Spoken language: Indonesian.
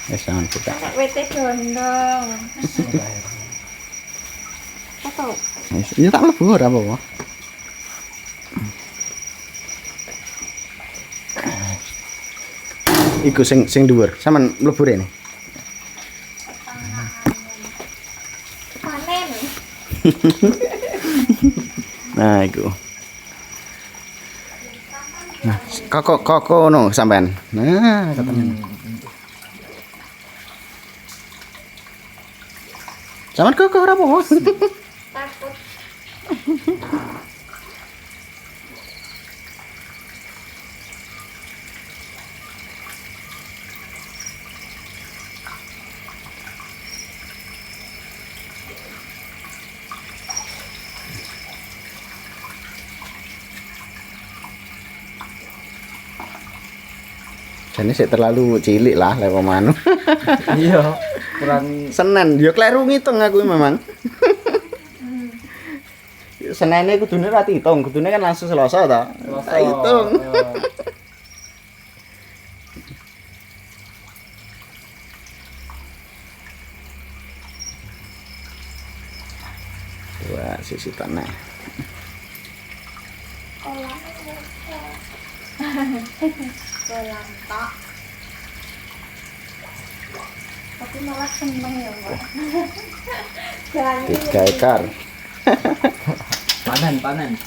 Wis sampean buka. Nek wete condong. Apa? Wis ya tak mlebu ora apa-apa. Iku sing dhuwur. Sampeyan mlebu rene. Panen. Nah, iku. Nah, kok ngono sampean. Nah, katanya. Sampeyan kok ora apa-apa. Takut. Jane sik terlalu cilik lah lek pemanu. Iya, kurang Senen yo kleru ngitung aku memang. Senene kudune ra diitung, kudune kan langsung Selasa ta. Tak hitung. Wah, sisi tanah. Kolam tok. Tapi malah seneng ya, Mbak. Jangan 3 ekar. panen. panen.